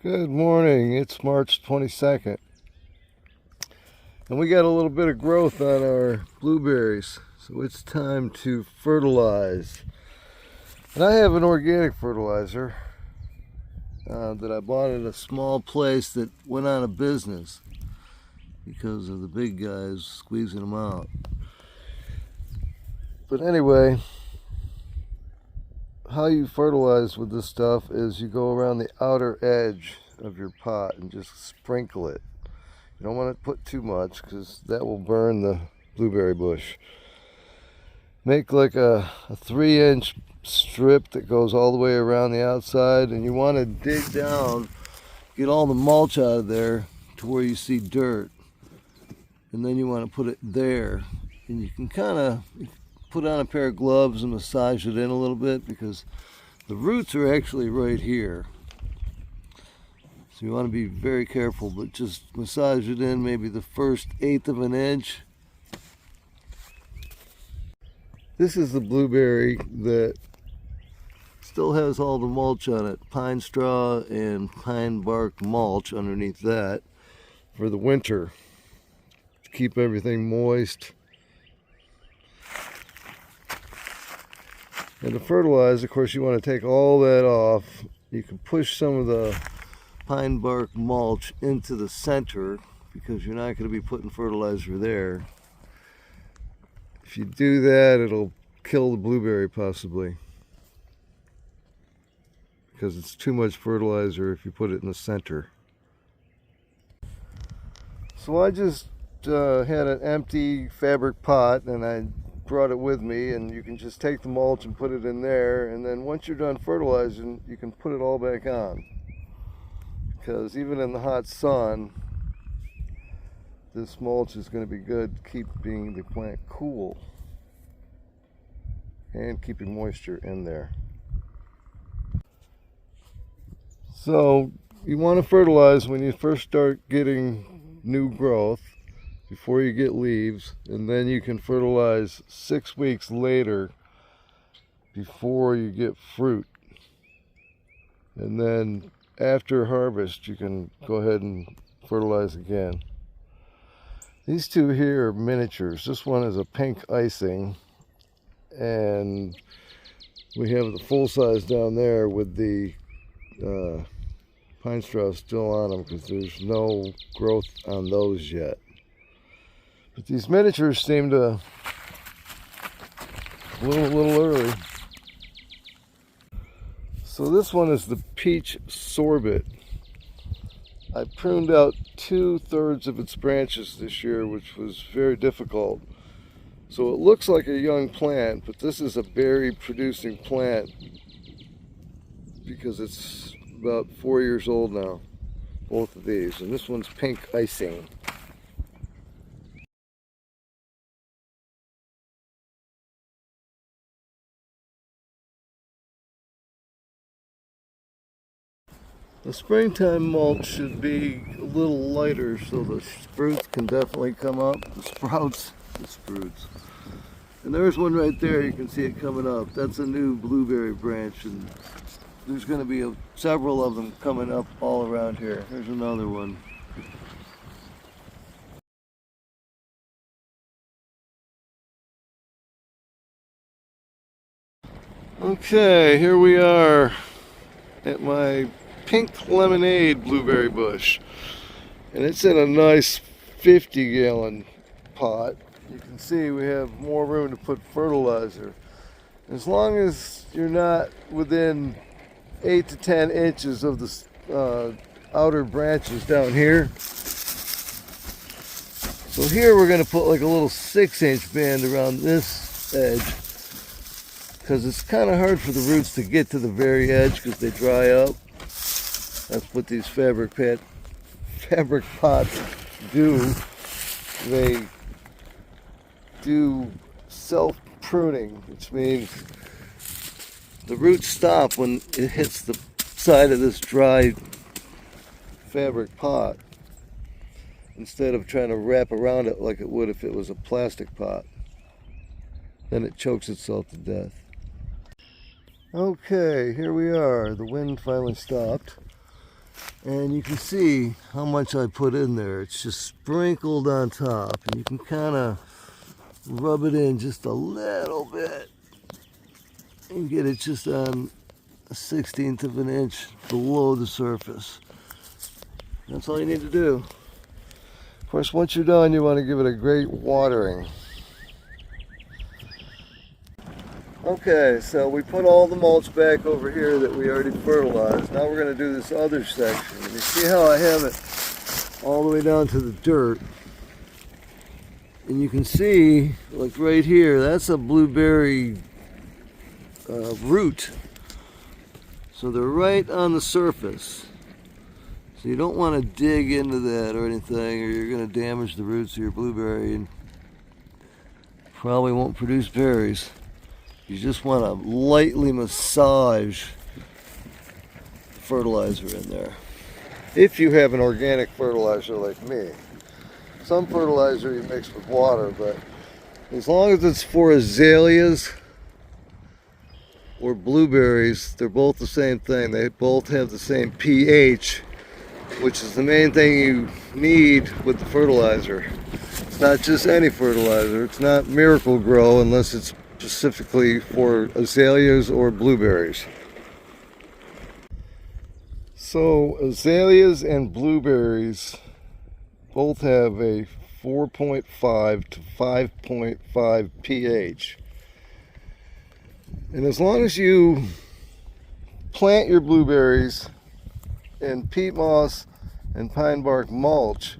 Good morning. It's March 22nd. And we got a little bit of growth on our blueberries. So it's time to fertilize. And I have an organic fertilizer that I bought at a small place that went out of business because of the big guys squeezing them out. But anyway, how you fertilize with this stuff is you go around the outer edge of your pot and just sprinkle it. You don't want to put too much because that will burn the blueberry bush. Make like a 3-inch strip that goes all the way around the outside, and you want to dig down, get all the mulch out of there to where you see dirt, and then you want to put it there, and you can kind of put on a pair of gloves and massage it in a little bit because the roots are actually right here. So you want to be very careful, but just massage it in maybe the first 1/8 of an inch. This is the blueberry that still has all the mulch on it, pine straw and pine bark mulch underneath that for the winter to keep everything moist. And to fertilize, of course, you want to take all that off. You can push some of the pine bark mulch into the center because you're not going to be putting fertilizer there. If you do that, it'll kill the blueberry possibly because it's too much fertilizer if you put it in the center. So I just had an empty fabric pot and I brought it with me, and you can just take the mulch and put it in there, and then once you're done fertilizing you can put it all back on, because even in the hot sun this mulch is going to be good keeping the plant cool and keeping moisture in there. So you want to fertilize when you first start getting new growth, before you get leaves, and then you can fertilize 6 weeks later before you get fruit. And then after harvest you can go ahead and fertilize again. These two here are miniatures. This one is a pink icing, and we have the full size down there with the pine straw still on them because there's no growth on those yet. But these miniatures seem to bloom a little early. So this one is the peach sorbet. I pruned out 2/3 of its branches this year, which was very difficult. So it looks like a young plant, but this is a berry producing plant because it's about 4 years old now, both of these. And this one's pink icing. The springtime mulch should be a little lighter so the sprouts can definitely come up. The sprouts. And there's one right there, you can see it coming up. That's a new blueberry branch, and there's going to be several of them coming up all around here. There's another one. Okay, here we are at my pink lemonade blueberry bush, and it's in a nice 50-gallon pot. You can see we have more room to put fertilizer. As long as you're not within 8 to 10 inches of the outer branches down here. So here we're going to put like a little 6-inch band around this edge because it's kind of hard for the roots to get to the very edge because they dry up. That's what these fabric pots do. They do self-pruning, which means the roots stop when it hits the side of this dry fabric pot instead of trying to wrap around it like it would if it was a plastic pot. Then it chokes itself to death. Okay, here we are. The wind finally stopped. And you can see how much I put in there. It's just sprinkled on top, and you can kind of rub it in just a little bit and get it just on a 1/16 of an inch below the surface. That's all you need to do. Of course, once you're done, you want to give it a great watering. Okay, so we put all the mulch back over here that we already fertilized. Now we're going to do this other section. And you see how I have it all the way down to the dirt. And you can see, like right here, that's a blueberry root. So they're right on the surface. So you don't want to dig into that or anything, or you're going to damage the roots of your blueberry and probably won't produce berries. You just want to lightly massage fertilizer in there. If you have an organic fertilizer like me. Some fertilizer you mix with water, but as long as it's for azaleas or blueberries, they're both the same thing. They both have the same pH, which is the main thing you need with the fertilizer. It's not just any fertilizer. It's not Miracle Grow unless it's specifically for azaleas or blueberries. So azaleas and blueberries both have a 4.5 to 5.5 pH. And as long as you plant your blueberries in peat moss and pine bark mulch,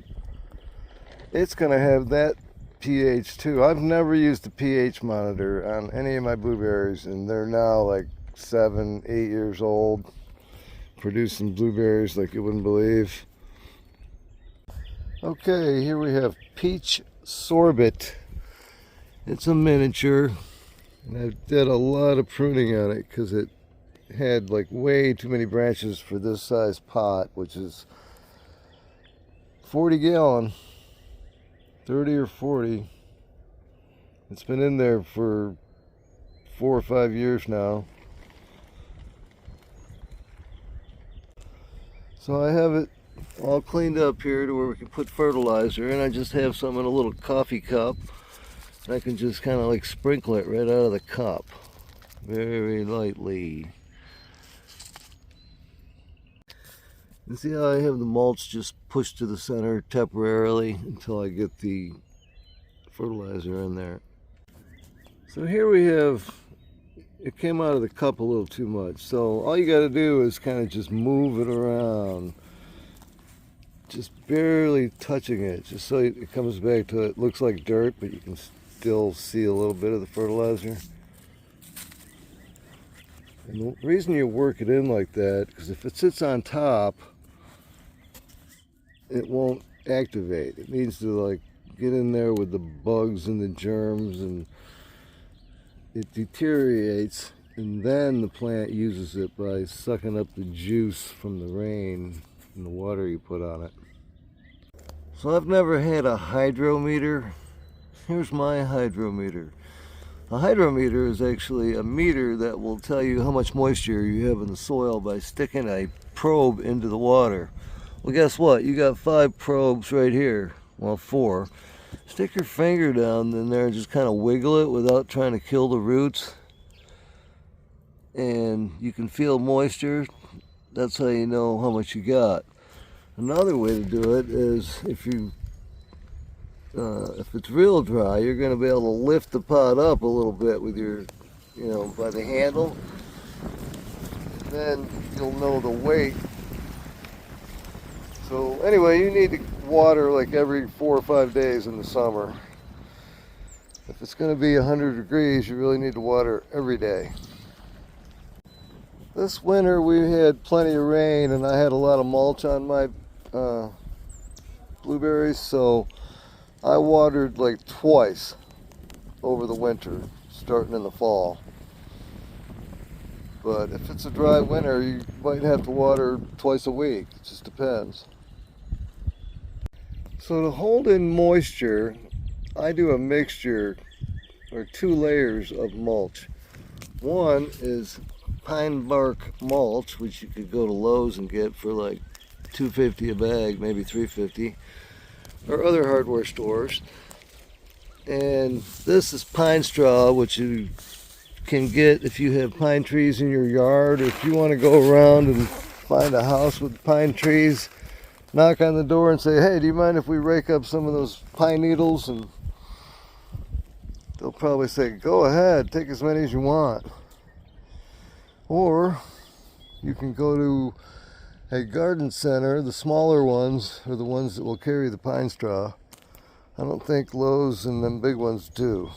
it's going to have that pH too. I've never used a pH monitor on any of my blueberries, and they're now like 7, 8 years old, producing blueberries like you wouldn't believe. Okay, here we have peach sorbet. It's a miniature, and I did a lot of pruning on it because it had like way too many branches for this size pot, which is 40 gallon. 30 or 40. It's been in there for 4 or 5 years now. So I have it all cleaned up here to where we can put fertilizer, and I just have some in a little coffee cup, and I can just kind of like sprinkle it right out of the cup very lightly. And see how I have the mulch just pushed to the center temporarily until I get the fertilizer in there. So here we have, it came out of the cup a little too much. So all you got to do is kind of just move it around, just barely touching it, just so it comes back to, it looks like dirt, but you can still see a little bit of the fertilizer. And the reason you work it in like that, because if it sits on top, it won't activate. It needs to like get in there with the bugs and the germs, and it deteriorates, and then the plant uses it by sucking up the juice from the rain and the water you put on it. So I've never had a hydrometer. Here's my hydrometer. A hydrometer is actually a meter that will tell you how much moisture you have in the soil by sticking a probe into the water. Well, guess what? You got 5 probes right here. Well, 4. Stick your finger down in there and just kind of wiggle it without trying to kill the roots. And you can feel moisture. That's how you know how much you got. Another way to do it is if it's real dry, you're going to be able to lift the pot up a little bit with your, by the handle. Then you'll know the weight. So anyway, you need to water like every 4 or 5 days in the summer. If it's going to be 100 degrees, you really need to water every day. This winter we had plenty of rain, and I had a lot of mulch on my blueberries, so I watered like twice over the winter, starting in the fall. But if it's a dry winter, you might have to water twice a week. It just depends. So to hold in moisture, I do a mixture or 2 layers of mulch. One is pine bark mulch, which you could go to Lowe's and get for like $2.50 a bag, maybe $3.50, or other hardware stores. And this is pine straw, which you can get if you have pine trees in your yard, or if you want to go around and find a house with pine trees, knock on the door and say, hey, do you mind if we rake up some of those pine needles? And they'll probably say, go ahead, take as many as you want. Or you can go to a garden center. The smaller ones are the ones that will carry the pine straw. I don't think Lowe's and them big ones do,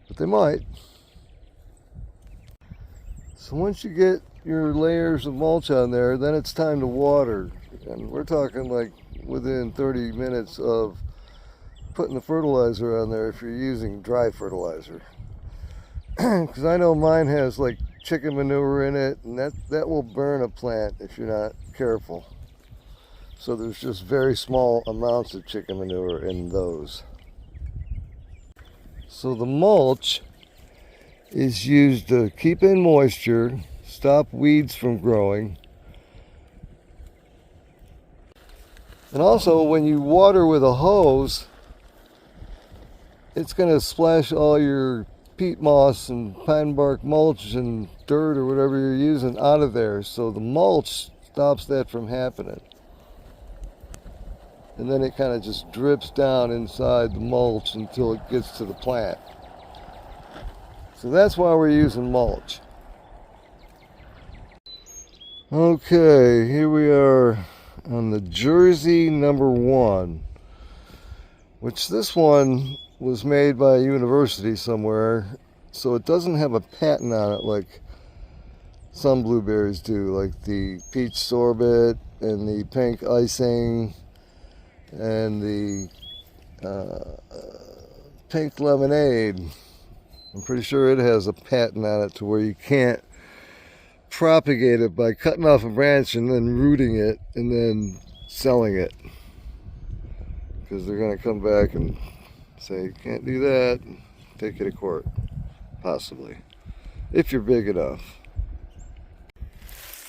but they might. So once you get your layers of mulch on there, then it's time to water. And we're talking like within 30 minutes of putting the fertilizer on there if you're using dry fertilizer. Because I know mine has like chicken manure in it, and that will burn a plant if you're not careful. So there's just very small amounts of chicken manure in those. So the mulch is used to keep in moisture, stop weeds from growing. And also when you water with a hose, it's going to splash all your peat moss and pine bark mulch and dirt or whatever you're using out of there. So the mulch stops that from happening. And then it kind of just drips down inside the mulch until it gets to the plant. So that's why we're using mulch. Okay, here we are on the Jersey #1, which this one was made by a university somewhere, so it doesn't have a patent on it like some blueberries do, like the peach sorbet and the pink icing and the pink lemonade. I'm pretty sure it has a patent on it to where you can't propagate it by cutting off a branch and then rooting it and then selling it, because they're going to come back and say you can't do that, take you to court, possibly, if you're big enough.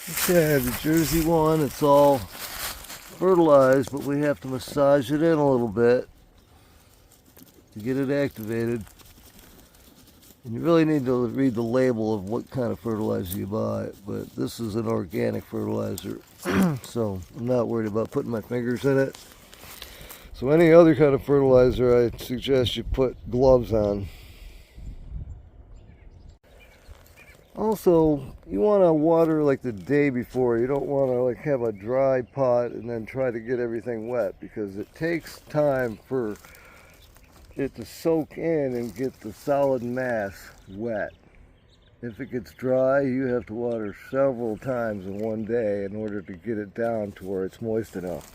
Okay, the Jersey one, it's all fertilized, but we have to massage it in a little bit to get it activated. And you really need to read the label of what kind of fertilizer you buy, but this is an organic fertilizer, so I'm not worried about putting my fingers in it. So any other kind of fertilizer, I suggest you put gloves on. Also, you want to water like the day before. You don't want to like have a dry pot and then try to get everything wet, because it takes time for it to soak in and get the solid mass wet. If it gets dry, you have to water several times in one day in order to get it down to where it's moist enough.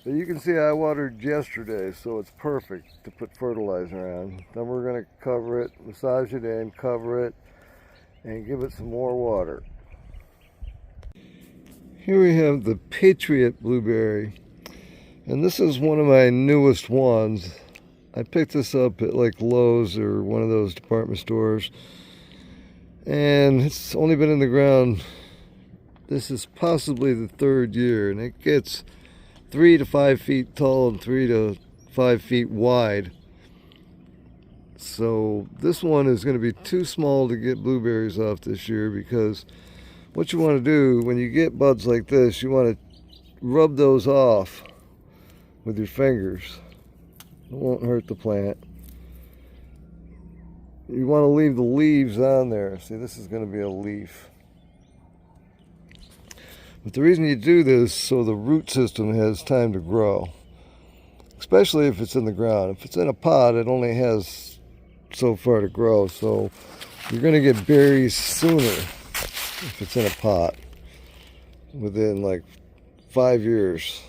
But you can see I watered yesterday, so it's perfect to put fertilizer on. Then we're going to cover it, massage it in, cover it, and give it some more water. Here we have the Patriot blueberry, and this is one of my newest ones. I picked this up at like Lowe's or one of those department stores, and it's only been in the ground. This is possibly the 3rd year, and it gets 3 to 5 feet tall and 3 to 5 feet wide. So this one is going to be too small to get blueberries off this year, because what you want to do when you get buds like this, you want to rub those off with your fingers. It won't hurt the plant. You want to leave the leaves on there. See, this is going to be a leaf. But the reason you do this, so the root system has time to grow, especially if it's in the ground. If it's in a pot, it only has so far to grow, so you're going to get berries sooner if it's in a pot, within like 5 years.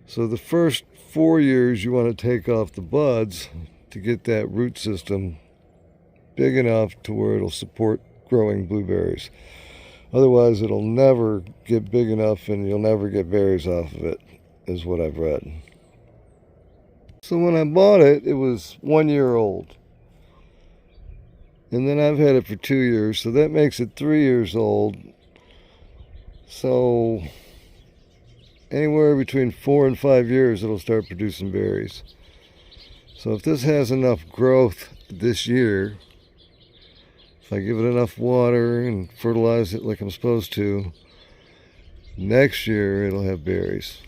So the first 4 years you want to take off the buds to get that root system big enough to where it'll support growing blueberries. Otherwise, it'll never get big enough and you'll never get berries off of it, is what I've read. So when I bought it, it was 1 year old. And then I've had it for 2 years, so that makes it 3 years old. So anywhere between 4 and 5 years it'll start producing berries. So if this has enough growth this year, if I give it enough water and fertilize it like I'm supposed to, next year it'll have berries.